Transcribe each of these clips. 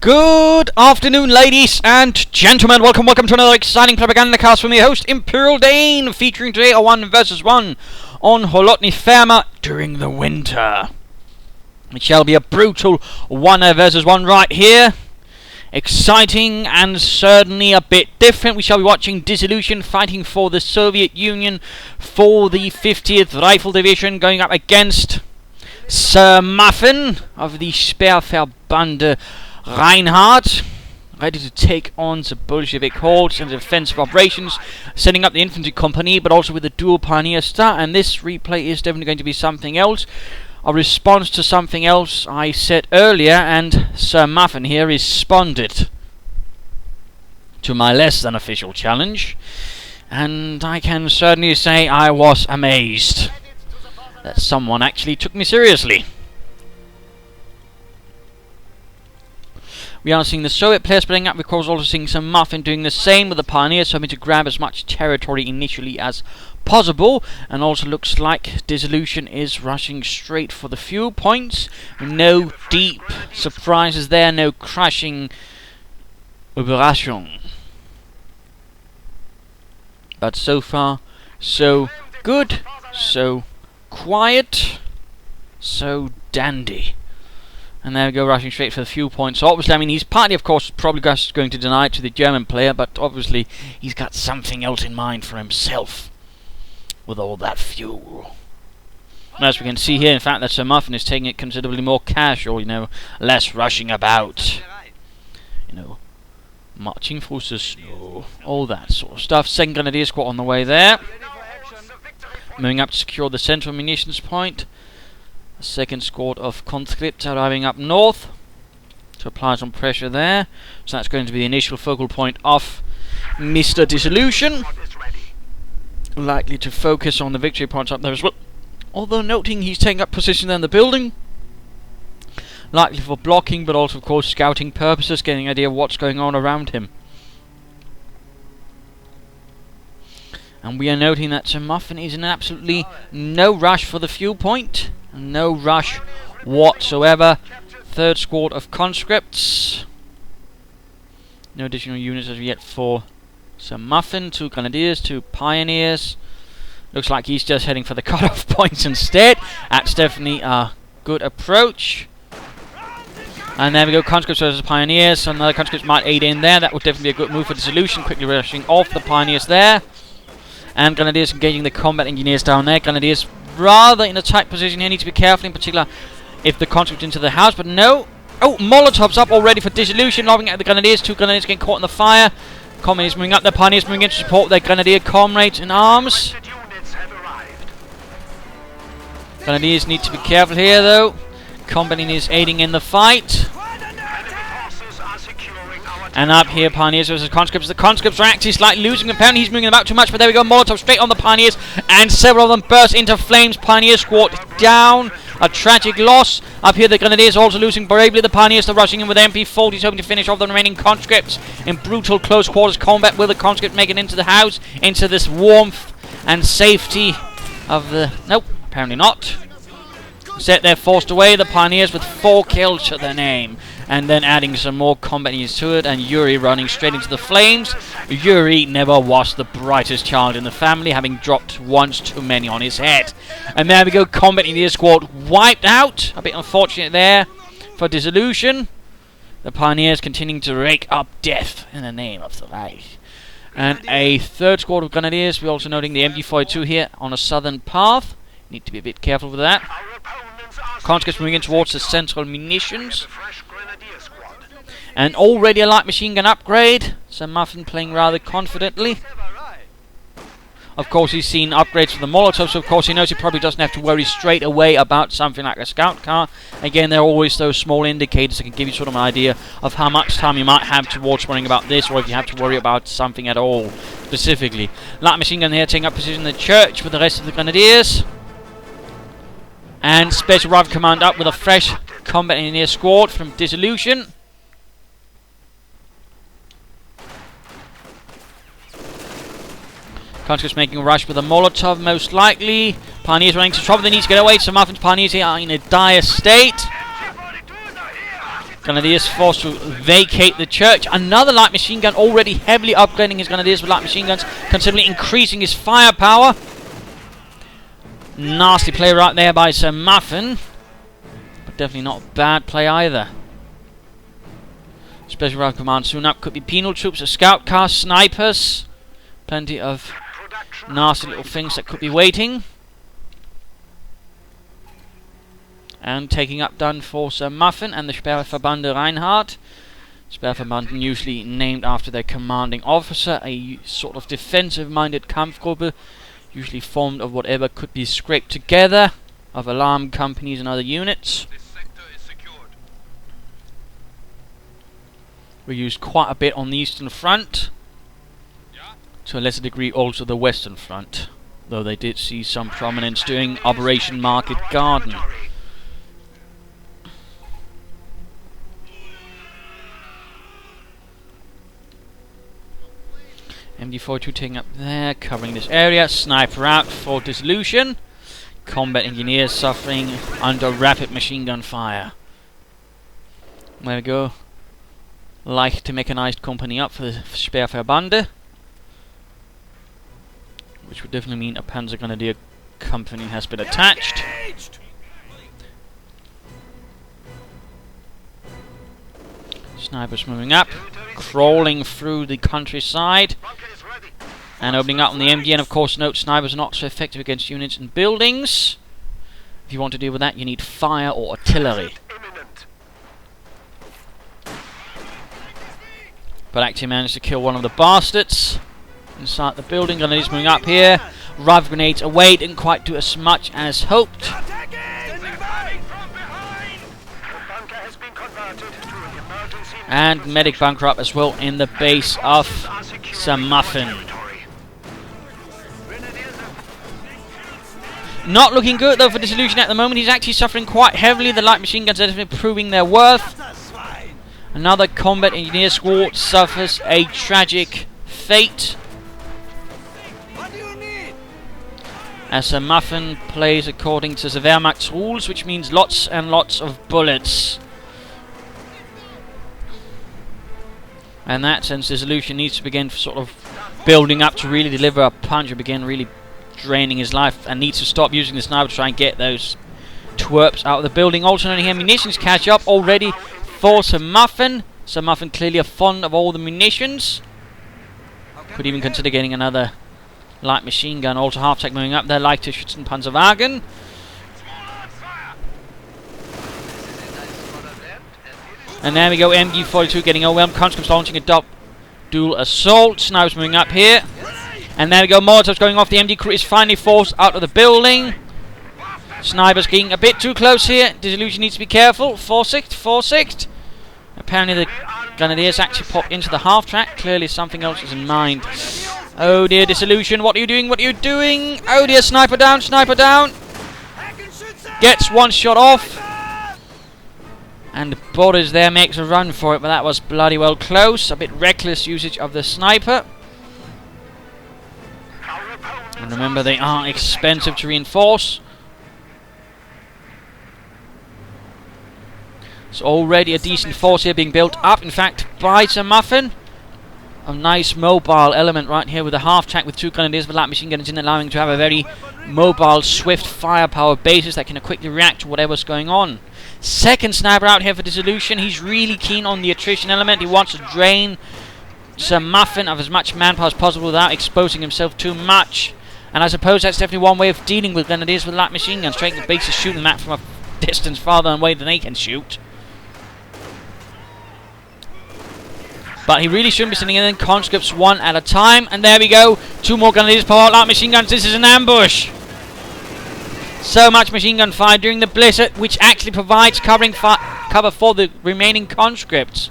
Good afternoon, ladies and gentlemen. Welcome to another exciting Propagandacast from your host, Imperial Dane, featuring today a 1 versus 1 on Kholodny Ferma during the winter. It shall be a brutal 1 versus 1 right here. Exciting and certainly a bit different. We shall be watching Dilluzional fighting for the Soviet Union for the 50th Rifle Division, going up against Sirmuffin of the Speerverband Reinhardt, ready to take on the Bolshevik hordes and defensive operations, setting up the infantry company, but also with a dual pioneer star. And this replay is definitely going to be something else, a response to something else I said earlier, and Sirmuffin here responded to my less than official challenge, and I can certainly say I was amazed that someone actually took me seriously. We are seeing the Soviet players splitting up, of course also seeing Sirmuffin doing the same with the pioneers, hoping to grab as much territory initially as possible. And also looks like Dilluzional is rushing straight for the fuel points. No deep surprises there, no crushing Überraschung. But so far, so good, so quiet, so dandy. And there we go, rushing straight for the fuel point. So obviously, I mean, he's partly, of course, probably just going to deny it to the German player, but obviously he's got something else in mind for himself with all that fuel. And as we can see here, in fact, that Sirmuffin is taking it considerably more casual, less rushing about, marching through the snow, all that sort of stuff. Second Grenadier Squad on the way there, moving up to secure the central munitions point. The second squad of conscripts arriving up north to apply some pressure there. So that's going to be the initial focal point of Mr. Dilluzional. Likely to focus on the victory points up there as well. Although noting he's taking up position there in the building. Likely for blocking, but also of course scouting purposes, getting an idea of what's going on around him. And we are noting that Sirmuffin is in absolutely no rush for the fuel point. No rush whatsoever. Third squad of conscripts. No additional units as yet for Sirmuffin. 2 grenadiers, 2 pioneers. Looks like he's just heading for the cut-off points instead. That's definitely a good approach. And there we go, conscripts versus pioneers. So another conscripts might aid in there. That would definitely be a good move for Dilluzional. Quickly rushing off the pioneers there. And grenadiers engaging the combat engineers down there. Grenadiers rather in a tight position here, need to be careful, in particular if the conscript into the house, but no. Oh, Molotovs up already for Dilluzional, lobbing at the grenadiers. 2 grenadiers getting caught in the fire. Communists moving up, the pioneers moving in to support their grenadier comrades in arms. Grenadiers need to be careful here though. Company is aiding in the fight. And up here, pioneers versus conscripts. The conscripts are actually slightly losing. Apparently he's moving them out too much, but there we go. Molotov straight on the pioneers, and several of them burst into flames. Pioneer squad down. A tragic loss. Up here, the grenadiers also losing bravely. The pioneers are rushing in with MP40s, hoping to finish off the remaining conscripts in brutal close quarters combat with the conscript making into the house, into this warmth and safety of the... Nope, apparently not. Set there, forced away. The pioneers with 4 kills to their name. And then adding some more combat units to it, and Yuri running straight into the flames. Yuri never was the brightest child in the family, having dropped once too many on his head. And there we go, combat engineer squad wiped out. A bit unfortunate there for Dilluzional. The pioneers continuing to rake up death in the name of the Reich. And a third squad of grenadiers. We're also noting the MG42 here on a southern path. Need to be a bit careful with that. Conscripts moving in towards the central munitions. And already a light machine gun upgrade. Sirmuffin playing rather confidently. Of course, he's seen upgrades for the Molotov, so of course he knows he probably doesn't have to worry straight away about something like a scout car. Again, there are always those small indicators that can give you sort of an idea of how much time you might have towards worrying about this, or if you have to worry about something at all specifically. Light machine gun here taking up position in the church with the rest of the grenadiers. And Special Rifle Command up with a fresh combat engineer squad from Dilluzional. Conscripts making a rush with a Molotov, most likely. Pioneers running to trouble. They need to get away. Sirmuffin's pioneers here are in a dire state. Grenadiers forced to vacate the church. Another light machine gun, already heavily upgrading his Grenadiers with light machine guns, considerably increasing his firepower. Nasty play right there by Sirmuffin, but definitely not a bad play either. Special Rifle Command soon up. Could be penal troops, a scout car, snipers. Plenty of nasty little things that could be waiting. And taking up done for Sirmuffin and the Sperrverbande Reinhardt. Sperrverbanden usually named after their commanding officer, a sort of defensive-minded Kampfgruppe, usually formed of whatever could be scraped together of alarm companies and other units. We used quite a bit on the Eastern Front, to a lesser degree also the Western Front, though they did see some prominence during Operation Market Garden. MD-42 taking up there, covering this area. Sniper out for Dilluzional. Combat engineers suffering under rapid machine gun fire. There we go. Leicht mechanized company up for the Sperrverbande, which would definitely mean a Panzer Grenadier company has been attached. Snipers moving up, crawling through the countryside and opening up on the MD. And of course, note, snipers are not so effective against units and buildings. If you want to deal with that, you need fire or artillery. But actually managed to kill one of the bastards inside the building. Grenadiers moving up here. Rifle grenades away, didn't quite do as much as hoped. And medic bunker up as well in the base of Sirmuffin. Not looking good though for Dilluzional at the moment. He's actually suffering quite heavily. The light machine guns are definitely proving their worth. Another combat engineer squad suffers a tragic fate, as Sirmuffin plays according to the Wehrmacht's rules, which means lots and lots of bullets. And that sense, Dilluzional needs to begin sort of building up to really deliver a punch and begin really draining his life, and needs to stop using the sniper to try and get those twerps out of the building. Alternating ammunitions catch up already for Sirmuffin. Sirmuffin clearly fond of all the munitions. Could even consider getting another light machine gun. Also half-tech moving up there, leichte Schützenpanzerwagen. And there we go, MG-42 getting overwhelmed. Conscripts launching a dual assault. Snipers moving up here. And there we go, Molotovs going off. The MG crew is finally forced out of the building. Snipers getting a bit too close here. Dilluzional needs to be careful. Forsicht. Apparently the Grenadiers actually popped into the half-track. Clearly something else is in mind. Oh dear, Dilluzional, what are you doing? What are you doing? Oh dear, sniper down, sniper down. Gets one shot off. And Boris there makes a run for it, but that was bloody well close. A bit reckless usage of the sniper. And remember, they are expensive to reinforce. So already a decent force here being built up, in fact, by Sirmuffin. A nice mobile element right here with a half-track with two Grenadiers with light machine guns in, allowing to have a very mobile, swift firepower basis that can quickly react to whatever's going on. Second sniper out here for Dilluzional. He's really keen on the attrition element. He wants to drain Sirmuffin of as much manpower as possible without exposing himself too much. And I suppose that's definitely one way of dealing with Grenadiers with light machine guns, trying to basically shoot them at from a distance farther away than they can shoot. But he really shouldn't be sending in conscripts one at a time. And there we go. Two more Grenadiers per light machine guns. This is an ambush. So much machine gun fire during the blizzard, which actually provides cover for the remaining conscripts.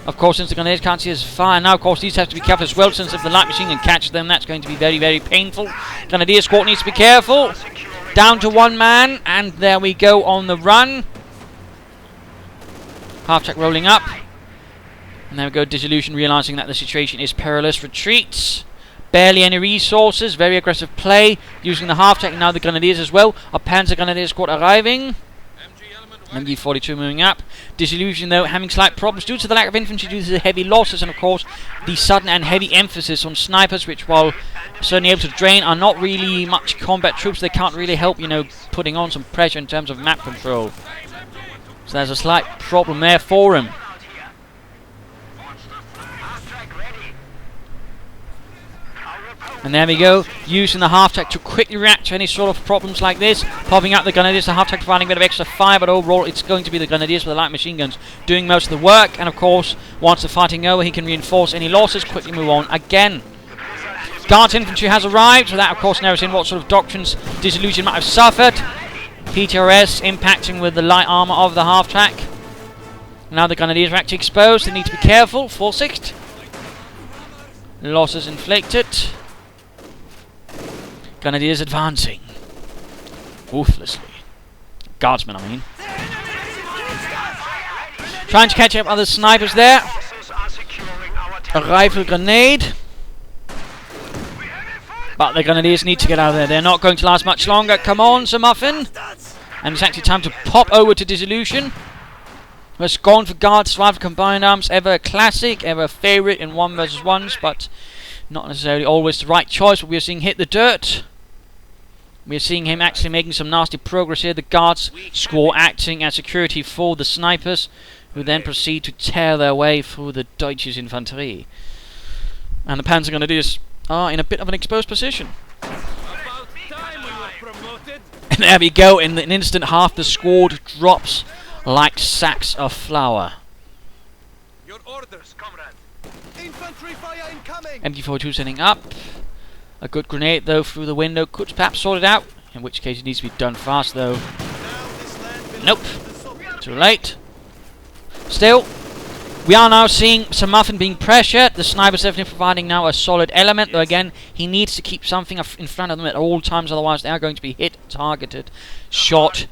Of course, since the Grenadiers can't see as far, now of course these have to be careful as well, since if the light machine gun catches them, that's going to be very, very painful. Grenadier squad needs to be careful. Down to one man, and there we go on the run. Half-track rolling up. And there we go, Dilluzional realising that the situation is perilous. Retreats. Barely any resources. Very aggressive play. Using the half-track, now the Grenadiers as well. A Panzer Grenadier squad arriving. MG42 moving up. Dilluzional though having slight problems due to the lack of infantry, due to the heavy losses, and of course the sudden and heavy emphasis on snipers, which while certainly able to drain, are not really much combat troops. They can't really help, you know, putting on some pressure in terms of map control. So there's a slight problem there for him. And there we go, using the half-track to quickly react to any sort of problems like this. Popping out the Grenadiers, the half-track providing a bit of extra fire, but overall it's going to be the Grenadiers with the light machine guns doing most of the work. And of course, once the fighting over, he can reinforce any losses, quickly move on again. Guards infantry has arrived, so that of course narrows in what sort of doctrines Dilluzional might have suffered. PTRS impacting with the light armour of the half-track. Now the Grenadiers are actually exposed, they need to be careful. Vorsicht. Losses inflicted. Grenadiers advancing. Ruthlessly. Guardsmen, I mean. Trying to catch up other snipers there. A rifle grenade. But the Grenadiers need to get out of there. They're not going to last much longer. Come on, Sirmuffin. And it's actually time to pop over to Dilluzional. We're gone for guards, survival combined arms. Ever a classic, ever a favourite in 1 versus 1s, but not necessarily always the right choice. But we are seeing hit the dirt. We are seeing him actually making some nasty progress here. The guards squad acting as security for the snipers, who then proceed to tear their way through the Deutsches Infantry. And the Panzer Grenadiers are in a bit of an exposed position. And there we go, in an instant half the squad drops like sacks of flour. Your orders, comrade. Infantry fire incoming. MG42 setting up. A good grenade though through the window could perhaps sort it out, in which case it needs to be done fast though. Nope. Too late. Still, we are now seeing Sirmuffin being pressured. The sniper's definitely providing now a solid element, though again, he needs to keep something in front of them at all times, otherwise they are going to be hit, targeted, shot,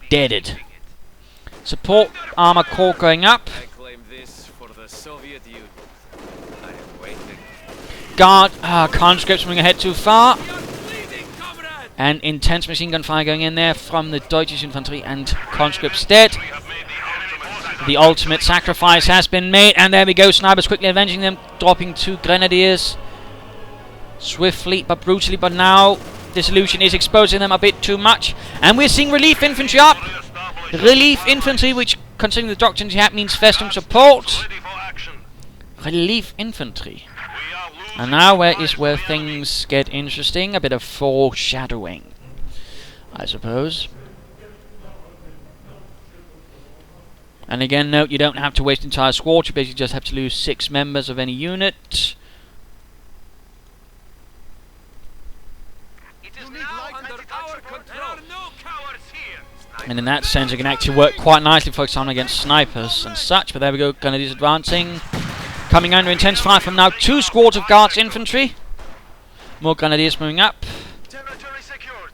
deaded. Support armor core going up. I claim this for the Soviet Union. I am waiting. Guard conscripts moving ahead too far. And intense machine gun fire going in there from the Deutsche Infantry, and conscripts dead. The ultimate sacrifice has been made, and there we go, snipers quickly avenging them, dropping 2 Grenadiers. Swiftly but brutally, but now Dilluzional is exposing them a bit too much. And we're seeing relief infantry up. Relief infantry, which considering the doctrines you have means Festung support. Relief infantry. And now where things get interesting, a bit of foreshadowing, I suppose. And again, note, you don't have to waste entire squad, you basically just have to lose 6 members of any unit. It is now under our control. There are no cowards here. And in that sense, it can actually work quite nicely, for example, against snipers and such. But there we go, Grenadiers advancing. Coming under intense fire from now 2 squads of Guards infantry. More Grenadiers moving up.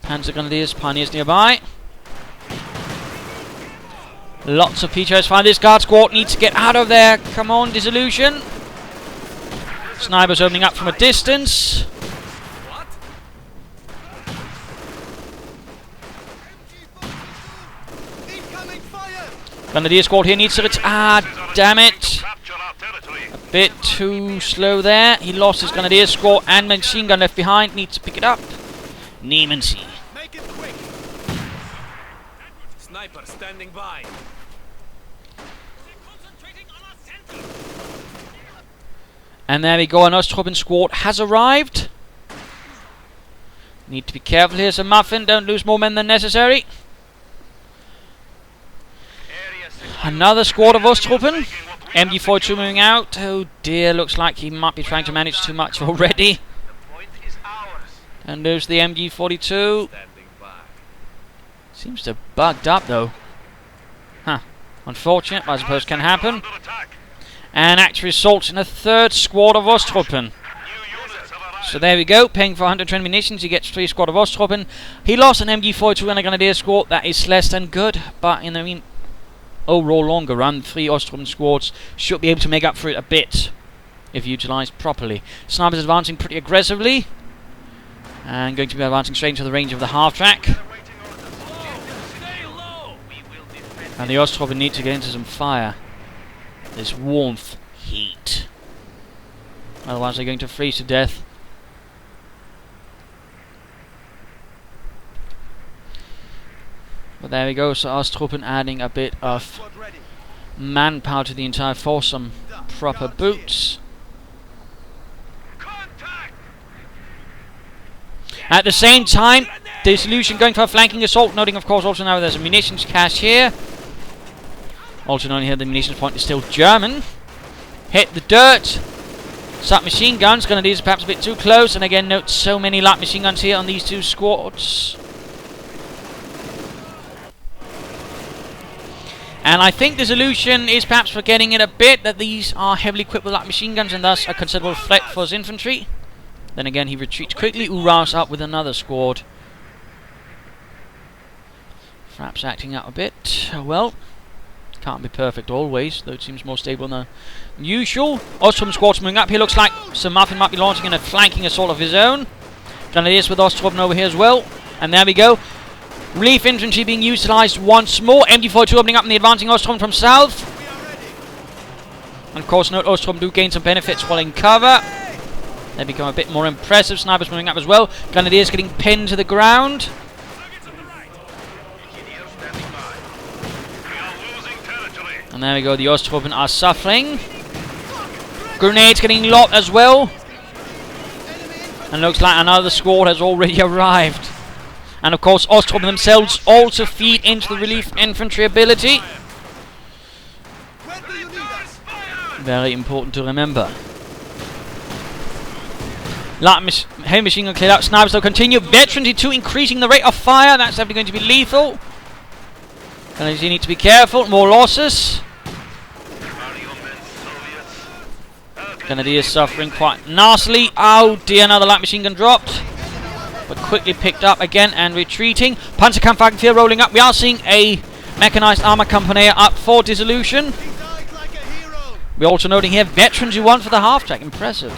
Panzer Grenadiers, Pioneers nearby. Lots of PTRS fire. This Guard squad needs to get out of there. Come on, Dilluzional. Snipers opening up from a distance. Grenadier squad here needs to damn it. A bit too slow there. He lost his Grenadier squad, and machine gun left behind. Needs to pick it up. Niemensee. Make it quick. Sniper standing by. And there we go, an Osttruppen squad has arrived. Need to be careful here, Sirmuffin. Don't lose more men than necessary. Another squad of Osttruppen. MG42 moving out. Oh dear, looks like he might be trying to manage too much already. And there's the MG42. Seems to have bugged up though. Huh. Unfortunate, but I suppose can happen. And actually results in a 3rd squad of Osttruppen. So there we go, paying for 120 munitions, he gets 3 squad of Osttruppen. He lost an MG42 and a Grenadier squad, that is less than good, but in the overall longer run, 3 Osttruppen squads should be able to make up for it a bit, if utilised properly. Snipers advancing pretty aggressively, and going to be advancing straight into the range of the half-track. And the Osttroppen need to get into some fire. This warmth, heat. Otherwise they're going to freeze to death. But there we go, so Osttroppen adding a bit of manpower to the entire force, some proper boots. At the same time, Dilluzional going for a flanking assault, noting of course also now there's a munitions cache here. Also noting here the munitions point is still German. Hit the dirt. Submachine guns, Grenadiers perhaps a bit too close, and again note so many light machine guns here on these two squads. And I think Dilluzional is perhaps forgetting it a bit that these are heavily equipped with light machine guns and thus a considerable threat for his infantry. Then again he retreats quickly, Ural's up with another squad. Perhaps acting out a bit. Well, can't be perfect always, though it seems more stable than usual. Ostrom squad's moving up here, looks like Sirmuffin might be launching in a flanking assault of his own. Grenadiers with Ostrom over here as well. And there we go. Relief infantry being utilised once more. MG42 opening up in the advancing Ostrom from south. And of course note Ostrom do gain some benefits while in cover. They become a bit more impressive. Snipers moving up as well. Grenadiers getting pinned to the ground. And there we go, the Osttroppen are suffering. Grenades getting locked as well. And looks like another squad has already arrived. And of course Osttroppen themselves also feed into the relief infantry ability. Very important to remember. Heavy machine gun cleared out. Snipers though continue. Veterans E2 increasing the rate of fire. That's definitely going to be lethal. And you need to be careful. More losses. Grenadiers suffering quite nastily. Oh dear, another light machine gun dropped. But quickly picked up again and retreating. Panzerkampfwagenfear rolling up. We are seeing a mechanized armor company up for Dilluzional. We're also noting here veterans who won for the half track. Impressive.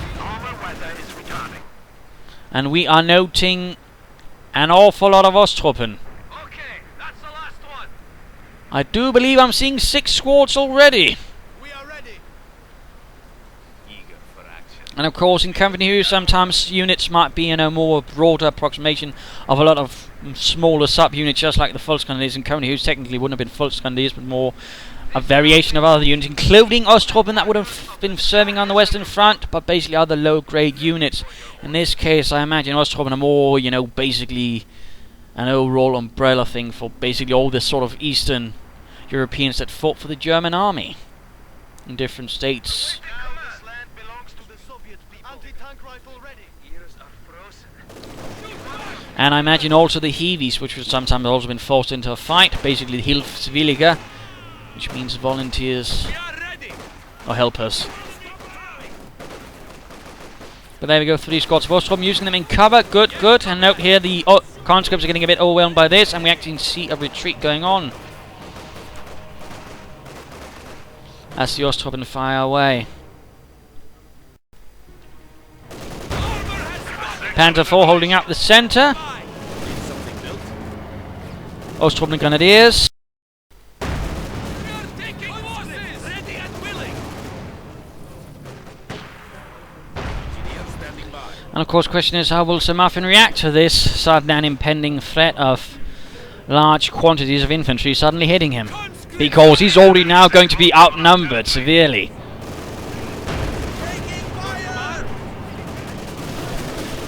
And we are noting an awful lot of Osttroppen. Okay, that's the last one. I do believe I'm seeing 6 squads already. We are ready. Eager for action. And of course, in company here, sometimes units might be, more broader approximation of a lot of smaller sub-units, just like the Volksgrenadiers. In company here, technically wouldn't have been Volksgrenadiers, but more a variation of other units, including Osttroppen that would have been serving on the Western Front, but basically other low-grade units. In this case, I imagine Osttroppen are more, basically an overall umbrella thing for basically all the sort of Eastern Europeans that fought for the German army in different states. This land belongs to the Soviet people. Anti-tank rifle ready. Ears are frozen. And I imagine also the Heavies, which have sometimes also been forced into a fight, basically the Hilfswillige, which means volunteers or helpers. But there we go, 3 squads of Ostrom using them in cover. Good, good. And note here the conscripts are getting a bit overwhelmed by this, and we actually see a retreat going on as the Osttroppen fire away. Panzer IV holding up the centre. Osttroppen Grenadiers. And of course, the question is, how will Sirmuffin react to this sudden and impending threat of large quantities of infantry suddenly hitting him? Because he's already now going to be outnumbered severely.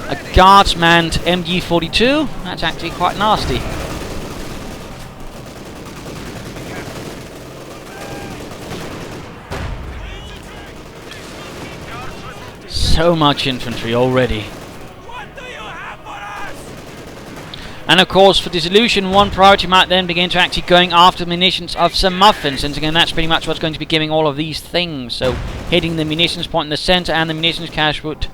A guardsmanned MG42? That's actually quite nasty. So much infantry already. And of course, for Dilluzional, one priority might then begin to actually going after munitions of Sirmuffin, since again that's pretty much what's going to be giving all of these things. So hitting the munitions point in the centre and the munitions cache would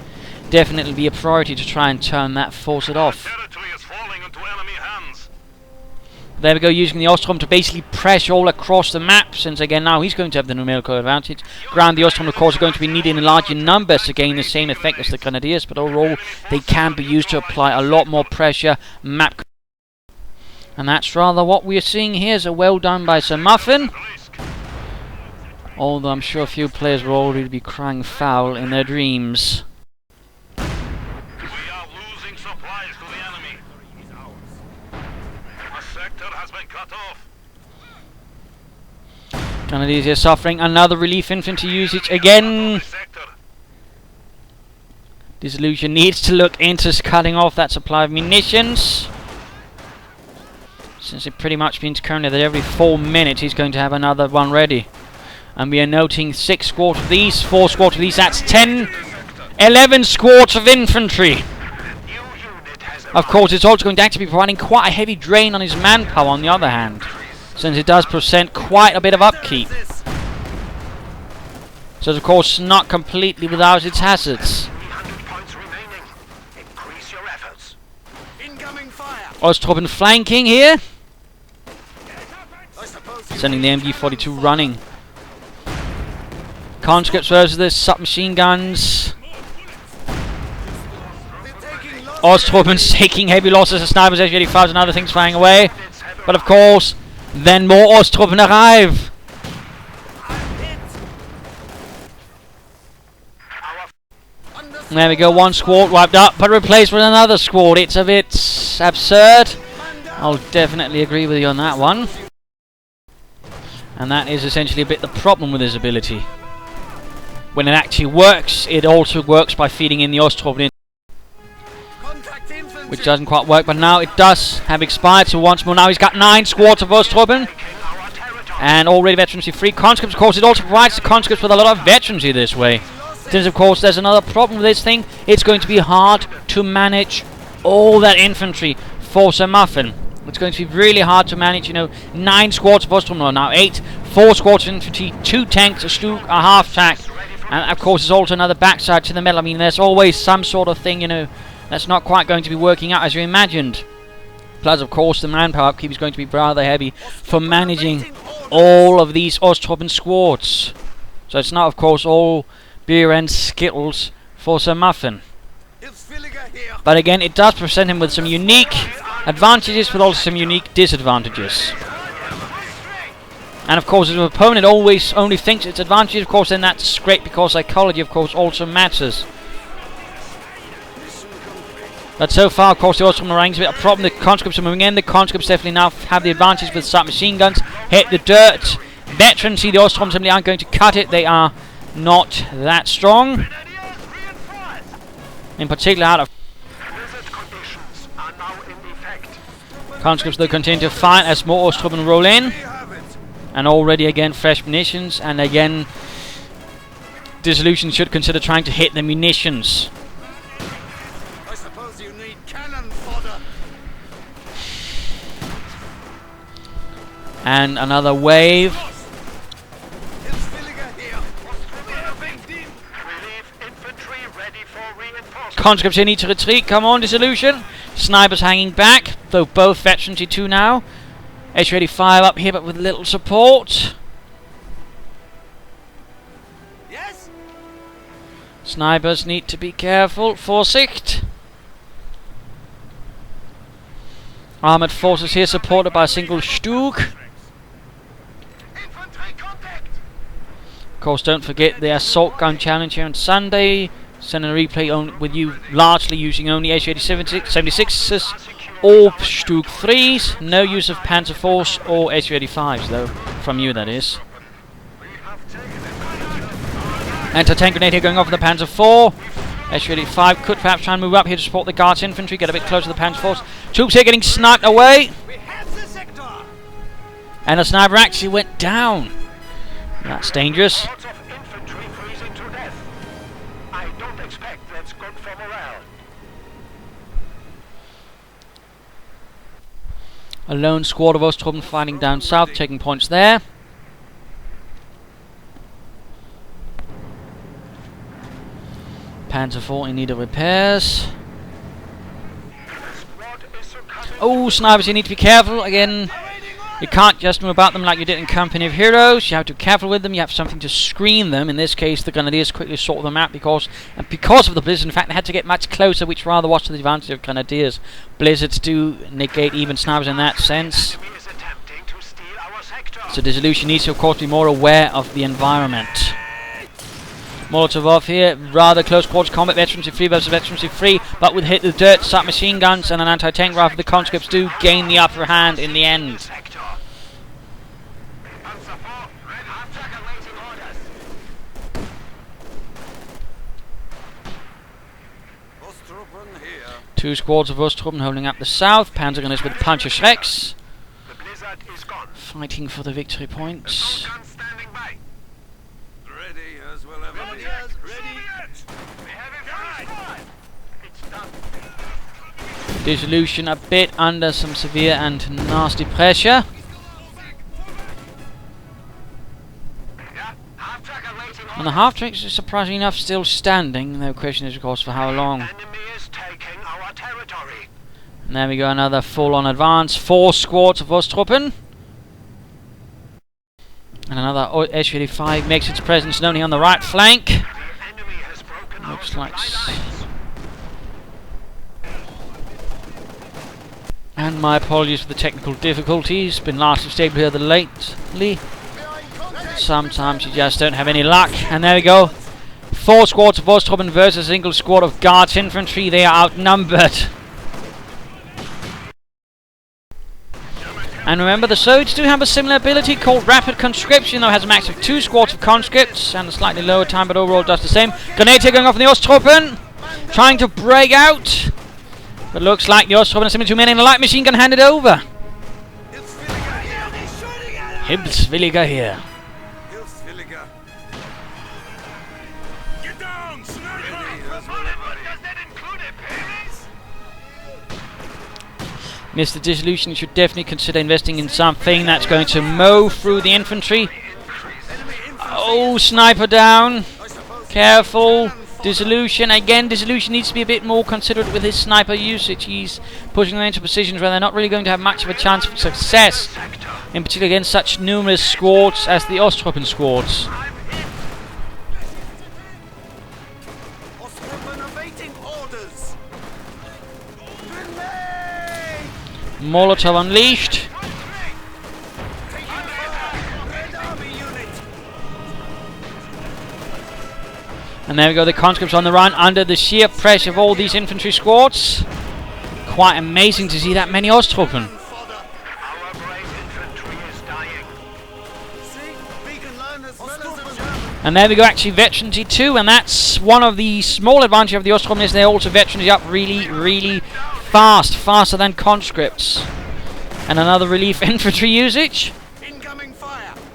definitely be a priority to try and turn that, force it off. Territory is falling into enemy hands. There we go, using the Ostrom to basically press all across the map, since again now he's going to have the numerical advantage. Ground the Ostrom of course are going to be needed in larger numbers to gain the same effect as the Grenadiers, but overall they can be used to apply a lot more pressure. And And that's rather what we're seeing here. So well done by Sirmuffin. Although I'm sure a few players will already be crying foul in their dreams. We are losing supplies to the enemy. A sector has been cut off. Canadians are suffering another relief infantry usage again. Dilluzional needs to look into cutting off that supply of munitions, since it pretty much means currently that every 4 minutes he's going to have another one ready. And we are noting 6 squads of these, 4 squads of these, that's 10, 11 squads of infantry. Of course, it's also going to actually be providing quite a heavy drain on his manpower on the other hand, since it does present quite a bit of upkeep. So, of course, not completely without its hazards. Ostroppen flanking here, sending the MG42 running. Conscripts versus the submachine guns. Ostroppen taking heavy losses as snipers, S85s and other things flying away. But of course, then more Ostroppen arrive. There we go, 1 squad wiped up, but replaced with another squad. It's a bit absurd. I'll definitely agree with you on that one. And that is essentially a bit the problem with his ability. When it actually works, it also works by feeding in the Ostroppen, which doesn't quite work, but now it does have expired, so once more now he's got 9 squads of Ostroppen. And already veterancy free. Conscripts, of course, it also provides the conscripts with a lot of veterancy this way. Since, of course, there's another problem with this thing. It's going to be hard to manage all that infantry for Sirmuffin. It's going to be really hard to manage, you know, 9 squads of Ostroppen, now 8, 4 squads of infantry, 2 tanks, a Stug, a half-track. And, of course, there's also another backside to the middle. I mean, there's always some sort of thing, you know, that's not quite going to be working out as you imagined. Plus, of course, the manpower upkeep is going to be rather heavy for managing all of these Ostroppen squads. So it's not, of course, all beer and skittles for Sirmuffin. But again, it does present him with some unique advantages, but also some unique disadvantages. And of course, if an opponent always only thinks it's advantages, of course, then that's great, because psychology, of course, also matters. But so far, of course, the Ostroppen ranks a bit of a problem. The conscripts are moving in. The conscripts definitely now have the advantage with submachine guns. Hit the dirt. Veterancy, the Ostroppen simply aren't going to cut it. They are not that strong. In particular, out of conscripts, they'll continue to fight as more Ostroppen roll in. And already again fresh munitions, and again Dilluzional should consider trying to hit the munitions. I suppose you need cannon fodder. And another wave. Conscripts here need to retreat. Come on, Dilluzional. Snipers hanging back, though both veterancy 2 now. H85 up here, but with little support. Yes. Snipers need to be careful. Vorsicht. Armored forces here, supported by a single Stug. Of course, don't forget the assault gun challenge here on Sunday. Send a replay on with you largely using only H-76s or Stug 3s. No use of Panzer 4s or H-85s, though, from you, that is. Anti-tank grenade here going off with the Panzer 4. H-85 could perhaps try and move up here to support the Guards infantry, get a bit closer to the Panzer 4s. Troops here getting sniped away. And the sniper actually went down. That's dangerous. A lone squad of Ostroppen fighting down south, taking points there. Panzer 4 in need of repairs. Oh, snipers, you need to be careful again. You can't just move about them like you did in Company of Heroes. You have to be careful with them. You have something to screen them. In this case, the Grenadiers quickly sort them out because of the blizzard. In fact, they had to get much closer, which rather was to the advantage of Grenadiers. Blizzards do negate even snipers in that sense. So Dissolution needs to, of course, be more aware of the environment. Molotov off here, rather close quarters combat, veterancy free versus veterancy free, but with hit the dirt, submachine guns and an anti-tank rifle, the conscripts do gain the upper hand in the end. Two squads of Osttruppen holding up the south, Panzergunners with Panzerschrecks, fighting for the victory points. Dissolution a bit under some severe and nasty pressure. And the half-tracks are surprisingly enough still standing. The question is, of course, for how long. And there we go, another full-on advance. 4 squads of Osttruppen. And another Su-85 makes its presence known here on the right flank. Looks like... And my apologies for the technical difficulties. Been largely stable here lately. Sometimes you just don't have any luck. And there we go. 4 squads of Osttruppen versus a single squad of Guards Infantry. They are outnumbered. And remember, the Soviets do have a similar ability called Rapid Conscription, though it has a max of 2 squads of conscripts and a slightly lower time, but overall does the same. Grenadier going off in the Osttruppen, trying to break out. But looks like the Osttruppen are simply too many and a light machine gun handed over. Hilfswilliger here. Mr. Dissolution should definitely consider investing in something that's going to mow through the infantry. Oh, sniper down. Careful. Dissolution. Again, Dissolution needs to be a bit more considerate with his sniper usage. He's pushing them into positions where they're not really going to have much of a chance of success. In particular against such numerous squads as the Osttruppen squads. Molotov unleashed. And there we go, the conscripts on the run under the sheer pressure of all these infantry squads. Quite amazing to see that many Osttruppen. And there we go, actually veterancy too, and that's one of the small advantages of the Osttruppen is they're also veterancy up really fast, faster than conscripts. And another relief infantry usage.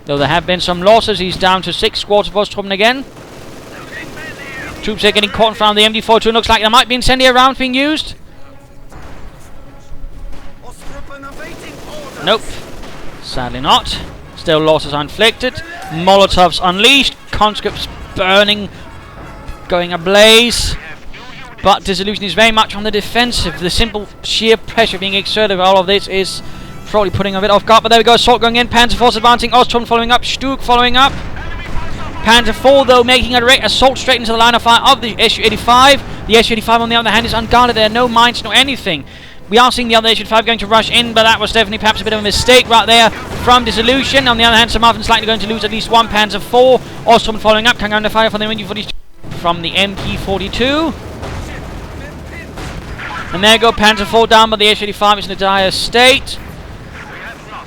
Though there have been some losses, he's down to 6 squads of Osttruppen again. Troops are getting caught in front of the MD-42. Looks like there might be incendiary rounds being used. Nope. Sadly not. Still losses inflicted. Molotovs unleashed. Conscripts burning. Going ablaze. But Dissolution is very much on the defensive. The simple sheer pressure being exerted of all of this is probably putting a bit off guard. But there we go. Assault going in. Panzer Force advancing. Osttruppen following up. Stug following up. Panzer IV, though, making a direct assault straight into the line of fire of the Su-85. The Su-85, on the other hand, is unguarded there. No mines, no anything. We are seeing the other Su-85 going to rush in, but that was definitely perhaps a bit of a mistake right there from Dissolution. On the other hand, Sirmuffin likely going to lose at least 1 Panzer IV. Osttruppen following up, coming under fire from the MG-42. From the MG-42. And there we go, Panzer IV down, but the Su-85 is in a dire state.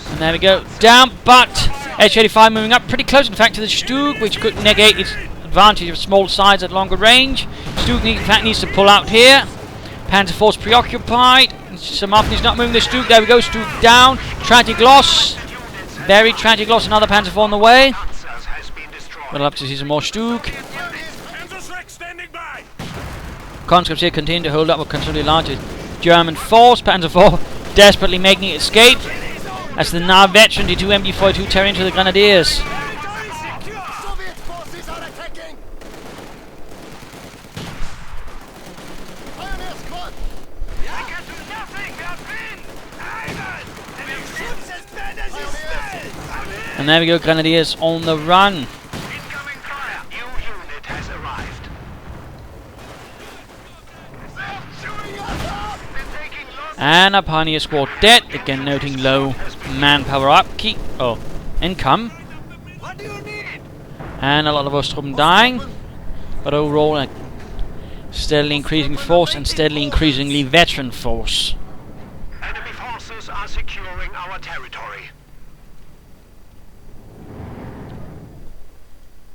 And there we go, down, but Su-85 moving up pretty close, in fact, to the Stug, which could negate its advantage of small size at longer range. Stug, in fact, needs to pull out here. Panzer Force preoccupied. Sirmuffin is not moving the Stug. There we go, Stug down. Tragic loss. Very tragic loss. Another Panzer IV on the way. We'll have to see some more Stug. Conscripts here continue to hold up with considerably larger German force. Panzer IV desperately making it escape. As the now veteran D2 MG-42 tear into the Grenadiers. And there we go, Grenadiers on the run. Incoming fire. New unit has arrived. They're taking lots. And a Pioneer squad dead. Again, noting low manpower upkeep. Oh, income. What do you need? And a lot of Ostrom dying. But overall, a steadily increasing force and steadily increasingly veteran force. Enemy forces are securing our territory.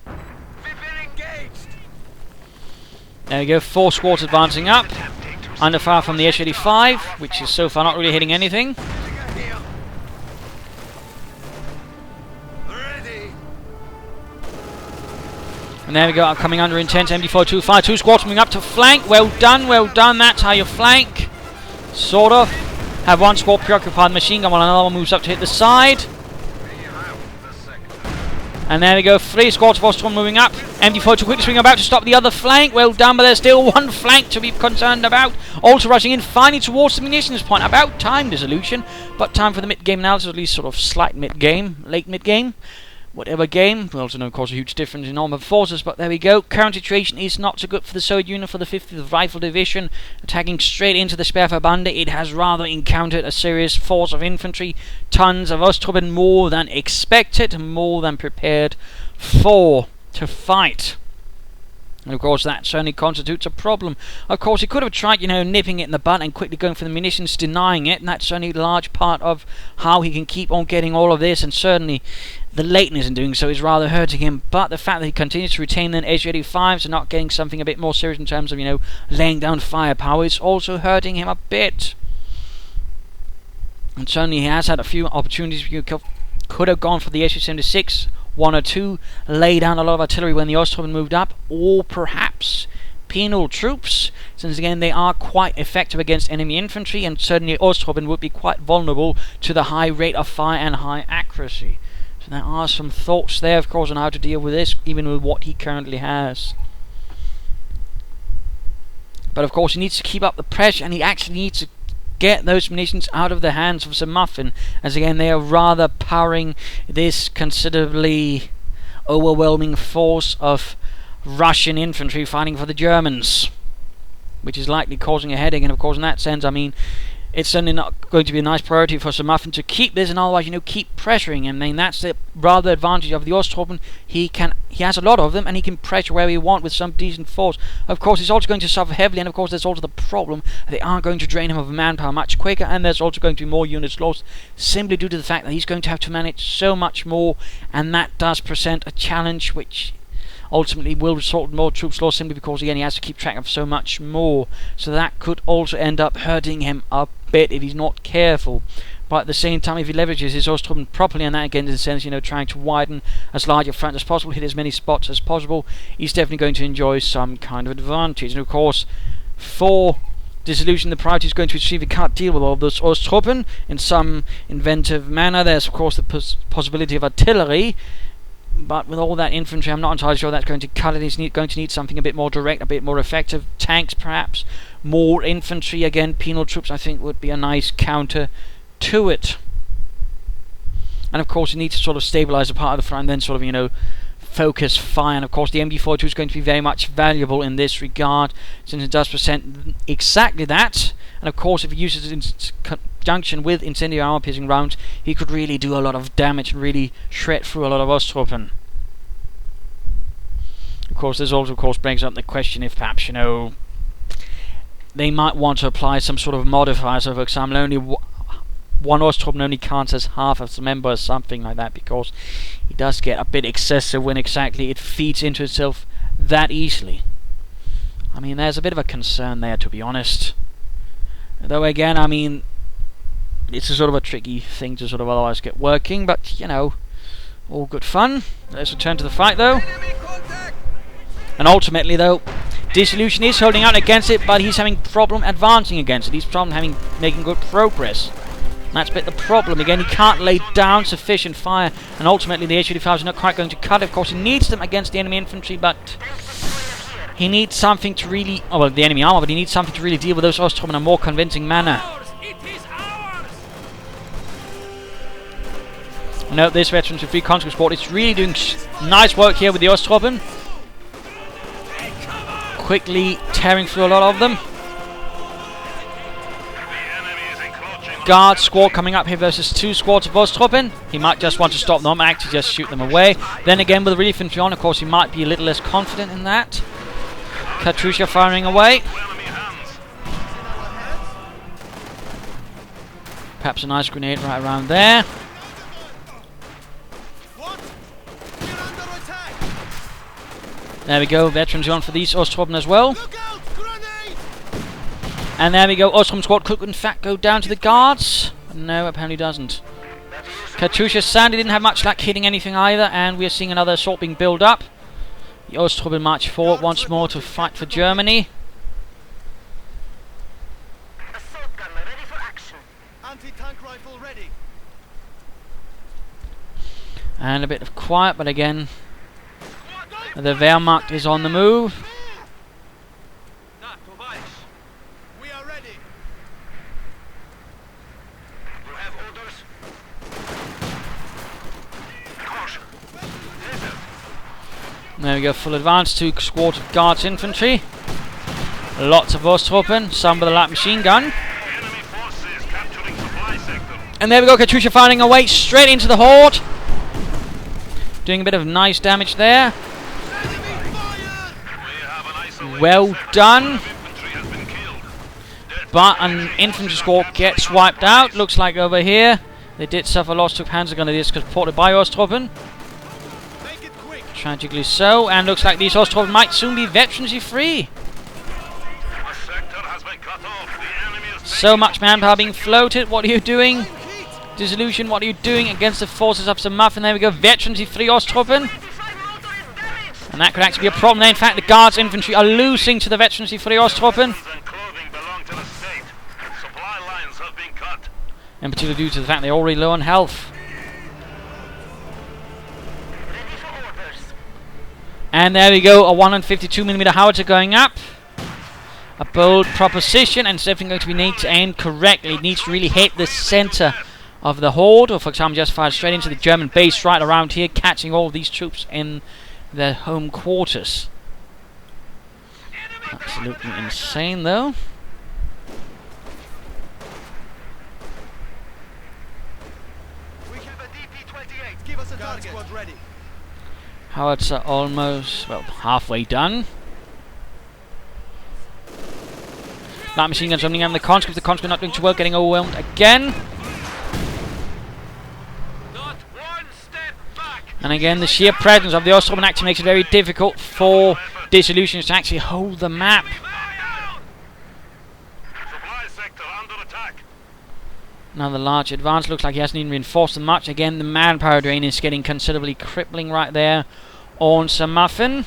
We've been engaged. There we go, 4 squads advancing up. Attempting to Under fire from the H-85, which is so far not really hitting anything. ready. And there we go, coming under intense MD-42 fire. 2 squads moving up to flank. Well done, well done. That's how you flank. Sort of. Have 1 squad preoccupied machine gun while another one moves up to hit the side. And there we go, 3 squads of Ostrom moving up. MD-42 quickly swinging about to stop the other flank. Well done, but there's still 1 flank to be concerned about. Also rushing in finally towards the munitions point. About time, Dissolution. But time for the mid-game analysis, at least sort of slight mid-game, late mid-game. Whatever game. We also know, of course, a huge difference in armored forces, but there we go. Current situation is not so good for the Soviet Union, for the 50th Rifle Division. Attacking straight into the Sperverbande, it has rather encountered a serious force of infantry. Tons of Osttruppen, more than expected, more than prepared for to fight. And of course that certainly constitutes a problem. Of course he could have tried, nipping it in the bud and quickly going for the munitions, denying it, and that's certainly a large part of how he can keep on getting all of this, and certainly the lateness in doing so is rather hurting him. But the fact that he continues to retain the H-85s and not getting something a bit more serious in terms of, laying down firepower is also hurting him a bit. And certainly he has had a few opportunities. You could have gone for the Su-76, 1 or 2, lay down a lot of artillery when the Osttruppen moved up, or perhaps penal troops, since again they are quite effective against enemy infantry, and certainly Osttruppen would be quite vulnerable to the high rate of fire and high accuracy. So there are some thoughts there, of course, on how to deal with this, even with what he currently has. But of course he needs to keep up the pressure, and he actually needs to get those munitions out of the hands of Sirmuffin, as again they are rather powering this considerably overwhelming force of Russian infantry fighting for the Germans, which is likely causing a headache. And of course in that sense, it's certainly not going to be a nice priority for Sirmuffin to keep this, and otherwise, keep pressuring him. That's the rather advantage of the Osttruppen. He has a lot of them, and he can pressure where he wants with some decent force. Of course, he's also going to suffer heavily, and of course, there's also the problem they are going to drain him of manpower much quicker, and there's also going to be more units lost, simply due to the fact that he's going to have to manage so much more, and that does present a challenge which ultimately will result in more troops lost, simply because again he has to keep track of so much more. So that could also end up hurting him a bit if he's not careful. But at the same time, if he leverages his Osttruppen properly, and that again in the sense, trying to widen as large a front as possible, hit as many spots as possible, he's definitely going to enjoy some kind of advantage. And of course, for Dissolution, the priority is going to achieve a cut deal with all those Osttruppen in some inventive manner. There's of course the possibility of artillery, but with all that infantry, I'm not entirely sure that's going to cut it. He's going to need something a bit more direct, a bit more effective. Tanks, perhaps. More infantry. Again, penal troops, I think, would be a nice counter to it. And of course, you need to sort of stabilize a part of the front, and then sort of, focus fire. And of course, the MD-42 is going to be very much valuable in this regard, since it does present exactly that. And of course, if he uses it in conjunction with incendiary armor-piercing rounds, he could really do a lot of damage and really shred through a lot of Osttruppen. Of course, this also, of course, brings up the question if perhaps, they might want to apply some sort of modifier. So, for example, only one Osttruppen only counts as half of the member or something like that, because it does get a bit excessive when exactly it feeds into itself that easily. There's a bit of a concern there, to be honest. Though again, it's a sort of a tricky thing to sort of otherwise get working, but all good fun. Let's return to the fight though. And ultimately though, Dissolution is holding out against it, but he's having problem advancing against it. He's making good progress. That's a bit the problem. Again, he can't lay down sufficient fire, and ultimately the H-85s are not quite going to cut it. Of course, he needs them against the enemy infantry, but he needs something to really... the enemy armor, but he needs something to really deal with those Osttruppen in a more convincing manner. Note this veterans with 3 conscript squad. It's really doing nice work here with the Osttruppen. Quickly tearing through a lot of them. Guard squad coming up here versus 2 squads of Osttruppen. He might just want to stop them, actually just shoot them away. Then again, with the infantry on, of course, he might be a little less confident in that. Katyusha firing away. Perhaps a nice grenade right around there. There we go, veterans on for these Osttruppen as well. And there we go, Osttruppen squad could in fact go down to the guards. No, apparently doesn't. Katyusha sadly didn't have much luck hitting anything either, and we are seeing another assault being built up. The Osttruppen march forward once more to fight for Germany. Assault gunner ready for action. Anti-tank rifle ready. And a bit of quiet, but again, the Wehrmacht is on the move. We are ready. You have orders. Caution. There we go, full advance, 2 squads of guards infantry. Lots of Osttruppen, some with a light machine gun. And there we go, Katyusha firing away straight into the horde. Doing a bit of nice damage there. Well done. But an infantry squad gets wiped out. Looks like over here they did suffer loss to Panzer Grenadiers supported by Osttruppen. Tragically so, and looks like these Osttruppen might soon be veterans free. So much manpower being floated. What are you doing? Dissolution, what are you doing against the forces of Sirmuffin? There we go, veterans free Osttruppen. And that could actually be a problem there. In fact, the guards infantry are losing to the veterans free Osttruppen. In particular due to the fact they're already low on health. And there we go, a 152mm howitzer going up. A bold proposition, and it's definitely going to be need to aim correctly. It needs to really hit the center of the horde, or for example just fire straight into the German base right around here, catching all of these troops in their home quarters. Absolutely insane though. We have a DP-28. Give us a target. Squad ready. Howitzer almost, well, halfway done. Light machine guns running out the conscript. The conscript not doing too well, getting overwhelmed again. And again, the sheer presence of the Osttruppen actually makes it very difficult for Dissolutions to actually hold the map. Another large advance. Looks like he hasn't even reinforced them much. Again, the manpower drain is getting considerably crippling right there on Sirmuffin.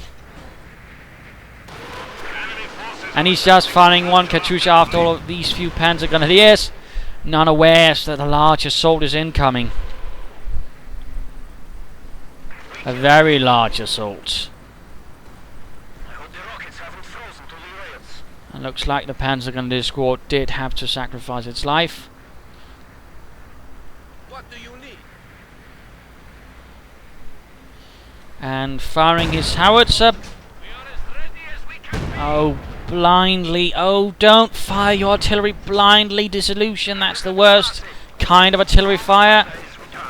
And he's just firing one Katyusha after all of these few Panzer Grenadiers. None aware that the large assault is incoming. A very large assault. And looks like the Panzer Grenadier squad did have to sacrifice its life. What do you need? And firing his howitzer. Oh, blindly. Oh, don't fire your artillery blindly, Dissolution. That's the worst kind of artillery fire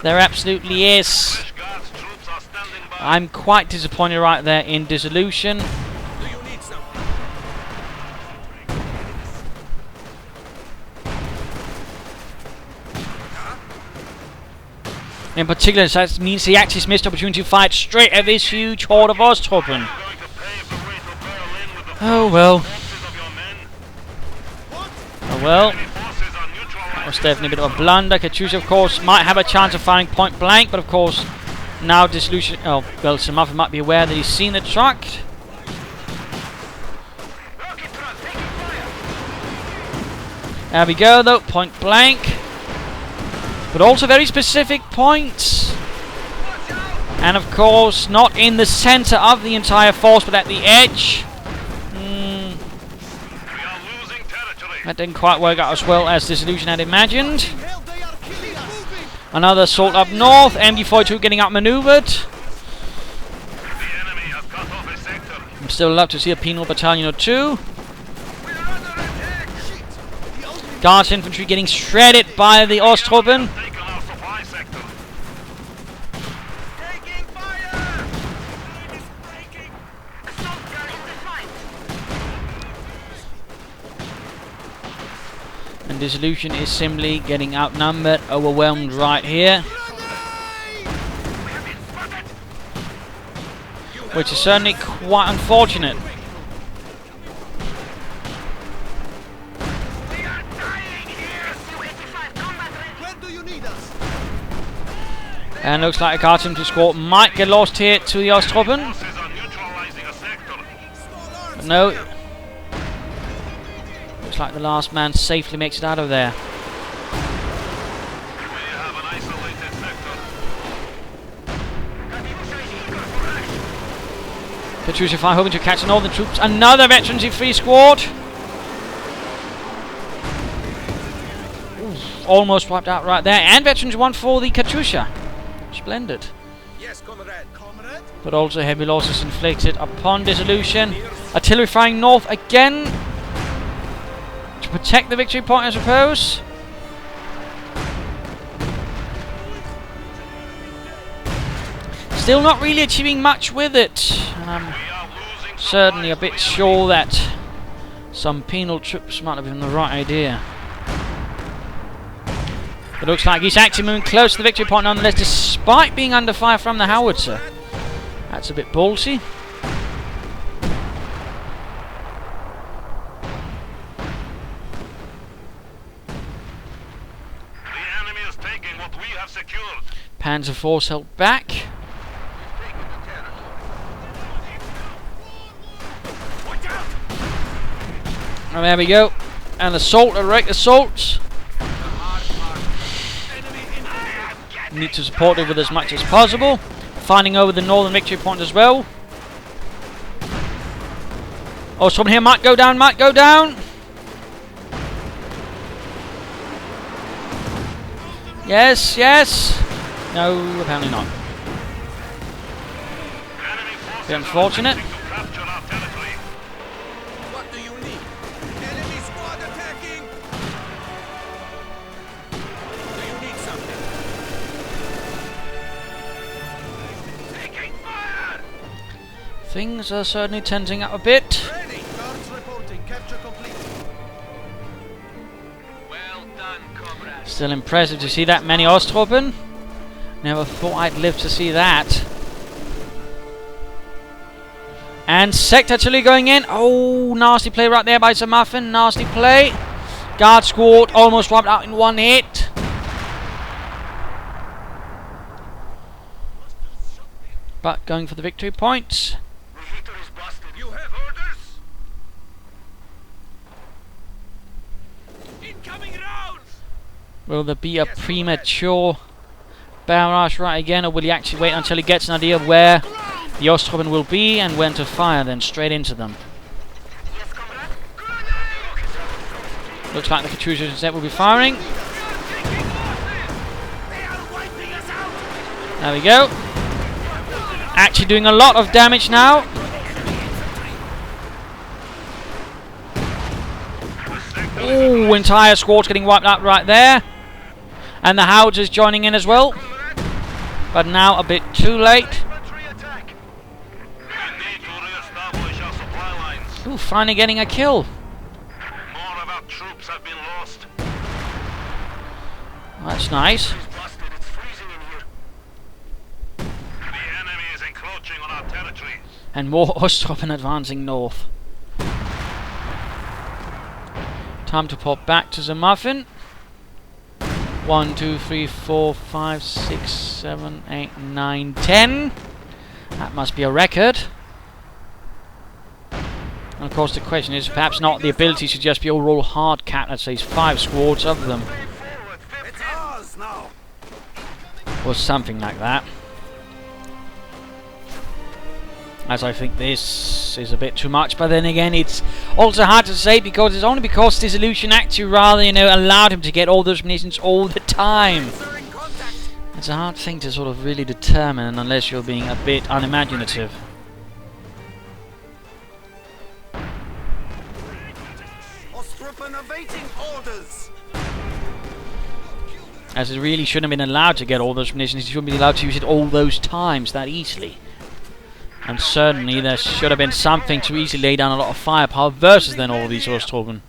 there absolutely is. I'm quite disappointed right there in Dissolution. In particular, that means he actually missed the opportunity to fight straight at this huge horde of Osttruppen. Oh well. Oh well. That was definitely a bit of a blunder. Katyusha, of course, might have a chance of firing point blank, but of course, now Dissolution. Oh, well, Sirmuffin might be aware that he's seen the truck. There we go, though, point blank. But also very specific points. And of course, not in the center of the entire force, but at the edge. That didn't quite work out as well as Dissolution had imagined. Another assault up north. MD-42 getting outmaneuvered. The enemy has cut off a sector. I'm still love to see a penal battalion or two. We're under attack. Shit. The only Guards infantry getting shredded by the Osttruppen. taken our supply sector. Taking fire. It is breaking. Assault gun in the fight. And Dissolution is simply getting outnumbered, overwhelmed right here. Which is certainly quite unfortunate. We are dying here. Su-85 combat ready. Where do you need us? And looks like a guard infantry squad might get lost here to the Osttruppen. Forces are neutralizing a sector. But no. Looks like the last man safely makes it out of there. We have an isolated sector. Katyusha 5 hoping to catch the northern troops. Another veterans free squad. Ooh, almost wiped out right there. And veterans 1 for the Katyusha. Splendid. Yes, comrade. Comrade? But also heavy losses inflicted upon Dissolution. Artillery firing north again. To protect the victory point, I suppose. Still not really achieving much with it. And I'm certainly a bit sure that some penal troops might have been the right idea. It looks like he's actually moving close to the victory point nonetheless, despite being under fire from the howitzer. That's a bit ballsy. The enemy is taking what we have secured. Panzer Force held back. Watch out! And there we go. And assault, a direct assault. Need to support it with as much as possible. Finding over the northern victory point as well. Oh, someone here might go down, might go down. Yes, yes. No, apparently not. Bit unfortunate. Capture our territory. What do you need? Enemy squad attacking! Do you need something? Taking fire! Things are certainly tensing up a bit. Ready. Guards reporting. Capture complete. Well done, comrade. Still impressive to see that many Osttruppen. Never thought I'd live to see that. And sector artillery going in. Oh, nasty play right there by Sirmuffin. Nasty play. Guard squad almost wiped out in one hit. But going for the victory points. The heater is busted. You have orders? Incoming rounds! Will there be a premature barrage right again, or will he actually wait until he gets an idea of where the Osttruppen will be and when to fire, then straight into them? Yes, comrade. Looks like the Katyusha instead will be firing. They are wiping us out! There we go. Actually doing a lot of damage now. Ooh, entire squad's getting wiped out right there. And the howitzers joining in as well. But now a bit too late. Infantry attack! We need to re-establish our supply lines. Ooh, finally getting a kill. More of our troops have been lost. That's nice. It's busted. It's freezing in here. The enemy is encroaching on our territory. And more Osttruppen advancing north. Time to pop back to Sirmuffin. 1, 2, 3, 4, 5, 6, 7, 8, 9, 10. That must be a record. And of course the question is perhaps not the ability to just be overall hard cap, let's say 5 squads of them. It's ours now. Or something like that. As I think this is a bit too much, but then again it's also hard to say because it's only because Dissolution actually rather, allowed him to get all those munitions all the time. Sir in contact. It's a hard thing to sort of really determine unless you're being a bit unimaginative. Ostruppen awaiting orders. As it really shouldn't have been allowed to get all those munitions, he shouldn't be allowed to use it all those times that easily. And certainly there should have been something to easily lay down a lot of firepower versus then all these Ostruppen.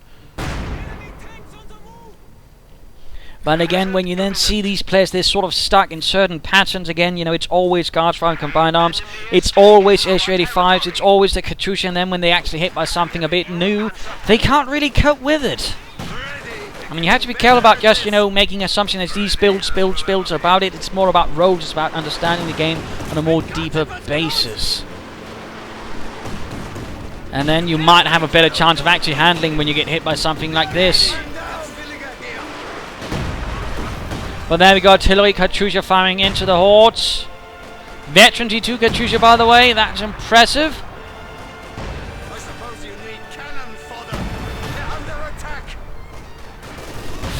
But again, when you then see these players, they're sort of stuck in certain patterns. Again, you know, it's always guards firing combined arms, it's always Su-85s, it's always the Katyusha, and then when they actually hit by something a bit new, they can't really cope with it. I mean, you have to be careful about just, you know, making assumption that these builds are about it. It's more about roles, it's about understanding the game on a more deeper basis. And then you might have a better chance of actually handling when you get hit by something like this. But there we go, artillery Katyusha firing into the hordes. Veteran T2 Katyusha, by the way, that's impressive. I suppose you need cannon fodder. They're under attack.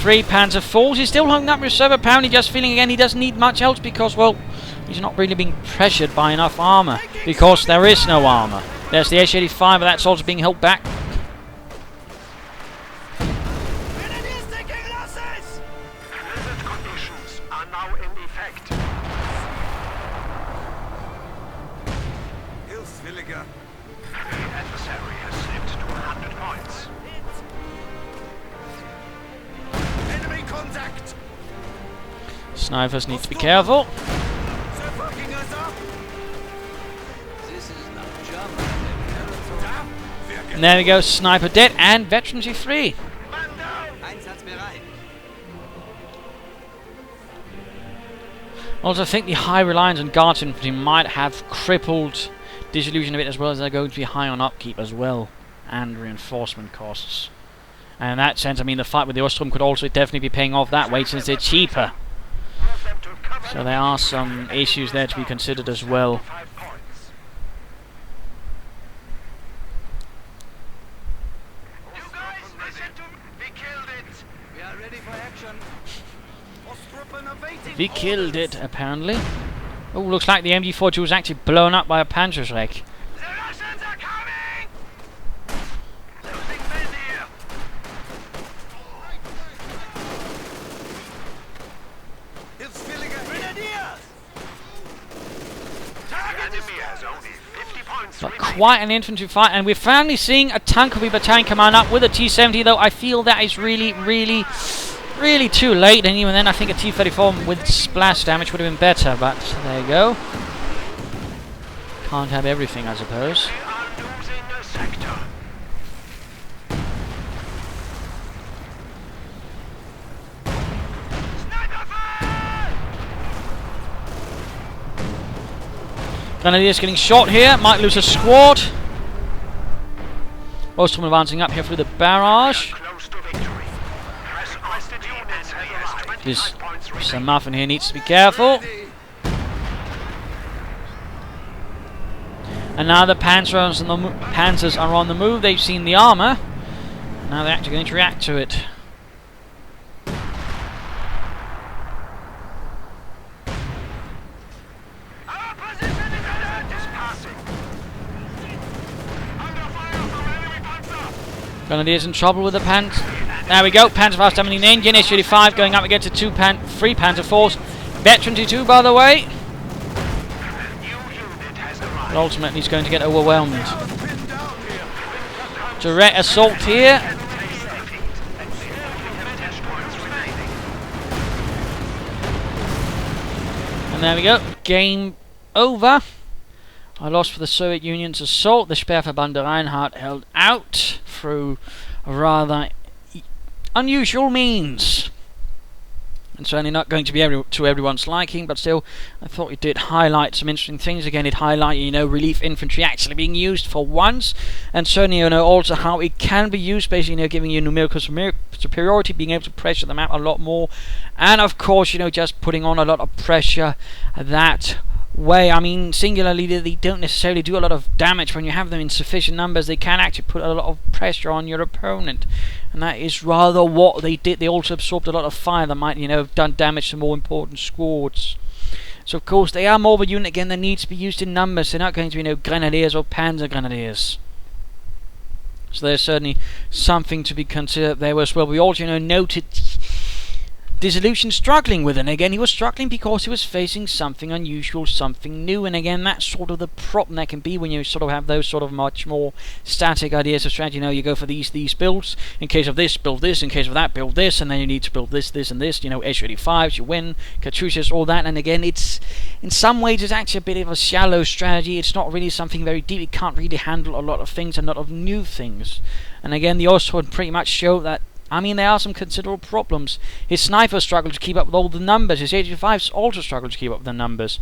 3 Panzer IVs. He's still holding up reserve, apparently just feeling again he doesn't need much else because, well, he's not really being pressured by enough armour. Because there is no armour. There's the Su-85, but that's also being held back. Grenadiers taking losses. Blizzard conditions are now in effect. Hilfswilliger. The adversary has slipped to 100 points. Enemy contact. Snipers need to be careful. They're fucking us up. This is not German territory. And there we go, sniper dead and veteran G3. Man down! Einsatzbereit. Also, I think the high reliance on guards infantry might have crippled Dilluzional a bit, as well as they're going to be high on upkeep as well and reinforcement costs. And in that sense, I mean, the fight with the Ostrom could also definitely be paying off that way since they're cheaper. Move them to cover. So there are some issues there to be considered as well. 5 points. You guys, listen to me. We killed it. We are ready for action. Ostruppen awaiting We killed orders. it, apparently. Oh, looks like the MG42 was actually blown up by a Panzerschreck. The Russians are coming! Losing men here. Hilfswilliger. Grenadiers. The enemy has only 50 points But remaining. quite an infantry fight, and we're finally seeing a tankery battalion come on up with a T-70, though I feel that is really too late, and even then I think a T-34 with splash damage would have been better, but there you go. Can't have everything, I suppose. We are losing a sector. Sniper fire! Grenadiers getting shot here, might lose a squad. Most of them advancing up here through the barrage. Close to victory. Requested units have arrived. This 25 points remaining. Sirmuffin here needs to be careful. And now the Panzers are on the move. They've seen the armour. Now they're actually going to react to it. Our position is alert. Dispersing. Under fire from enemy Panzer. Grenadiers in trouble with the There we go. Panzerfaust having an engine. Su-85 going up against a 3 Panzer IVs. Veteran T2, by the way. New unit has arrived. But ultimately he's going to get overwhelmed. Pinned down here. Direct assault here. And there we go. Game over. A loss for the Soviet Union's assault. The Sperrverband Reinhardt held out through rather unusual means. And certainly not going to be to everyone's liking, but still, I thought it did highlight some interesting things. Again, it highlighted, you know, relief infantry actually being used for once, and certainly, you know, also how it can be used, basically, you know, giving you numerical superiority, being able to pressure them out a lot more, and of course, you know, just putting on a lot of pressure that way. I mean, singularly, they don't necessarily do a lot of damage. When you have them in sufficient numbers, they can actually put a lot of pressure on your opponent, and that is rather what they did. They also absorbed a lot of fire that might, have done damage to more important squads. So of course they are more of a unit again that needs to be used in numbers. They're not going to be grenadiers or panzer grenadiers. So there's certainly something to be considered there as well. We also noted Dilluzional struggling with it, and again he was struggling because he was facing something unusual, something new, and again that's sort of the problem that can be when you sort of have those sort of much more static ideas of strategy. You go for these builds, in case of this build this, in case of that build this, and then you need to build this and this, S-35s, you win, Katyushas, all that, and again it's, in some ways it's actually a bit of a shallow strategy. It's not really something very deep. It can't really handle a lot of things, a lot of new things, and again the Ostwood pretty much show that. There are some considerable problems. His snipers struggle to keep up with all the numbers. His 85s also struggle to keep up with the numbers.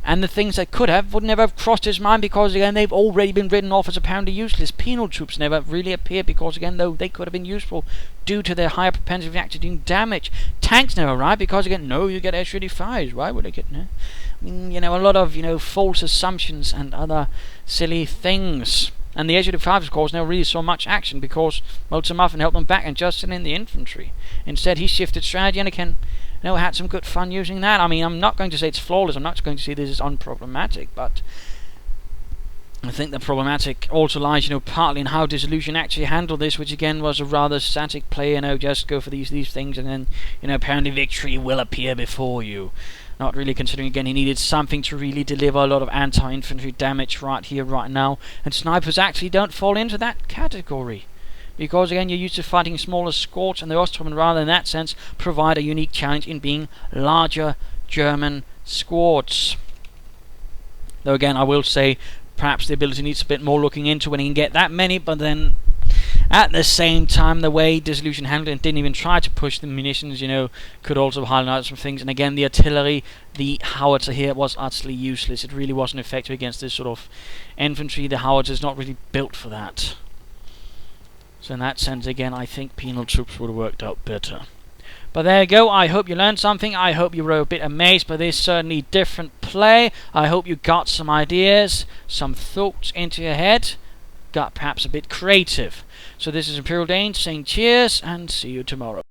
And the things that could have would never have crossed his mind because, again, they've already been written off as apparently useless. Penal troops never really appeared because, again, though they could have been useful due to their higher propensity of actually doing damage. Tanks never arrived because, again, no, you get S-35s. Why would they get no? A lot of, false assumptions and other silly things. And the S-85s, of course, never really saw much action because Sirmuffin helped them back and just sent in the infantry. Instead, he shifted strategy and again, had some good fun using that. I'm not going to say it's flawless. I'm not going to say this is unproblematic, but I think the problematic also lies, partly in how Dilluzional actually handled this, which again was a rather static play. Just go for these things, and then, apparently victory will appear before you. Not really considering, again, he needed something to really deliver a lot of anti-infantry damage right here, right now. And snipers actually don't fall into that category. Because, again, you're used to fighting smaller squads, and the Ostrom, rather in that sense, provide a unique challenge in being larger German squads. Though, again, I will say, perhaps the ability needs a bit more looking into when he can get that many, but then at the same time, the way Dilluzional handled it and didn't even try to push the munitions, could also highlight some things. And again, the artillery, the howitzer here was utterly useless. It really wasn't effective against this sort of infantry. The howitzer is not really built for that. So in that sense, again, I think penal troops would have worked out better. But there you go. I hope you learned something. I hope you were a bit amazed by this certainly different play. I hope you got some ideas, some thoughts into your head. Got perhaps a bit creative. So this is Imperial Dane saying cheers and see you tomorrow.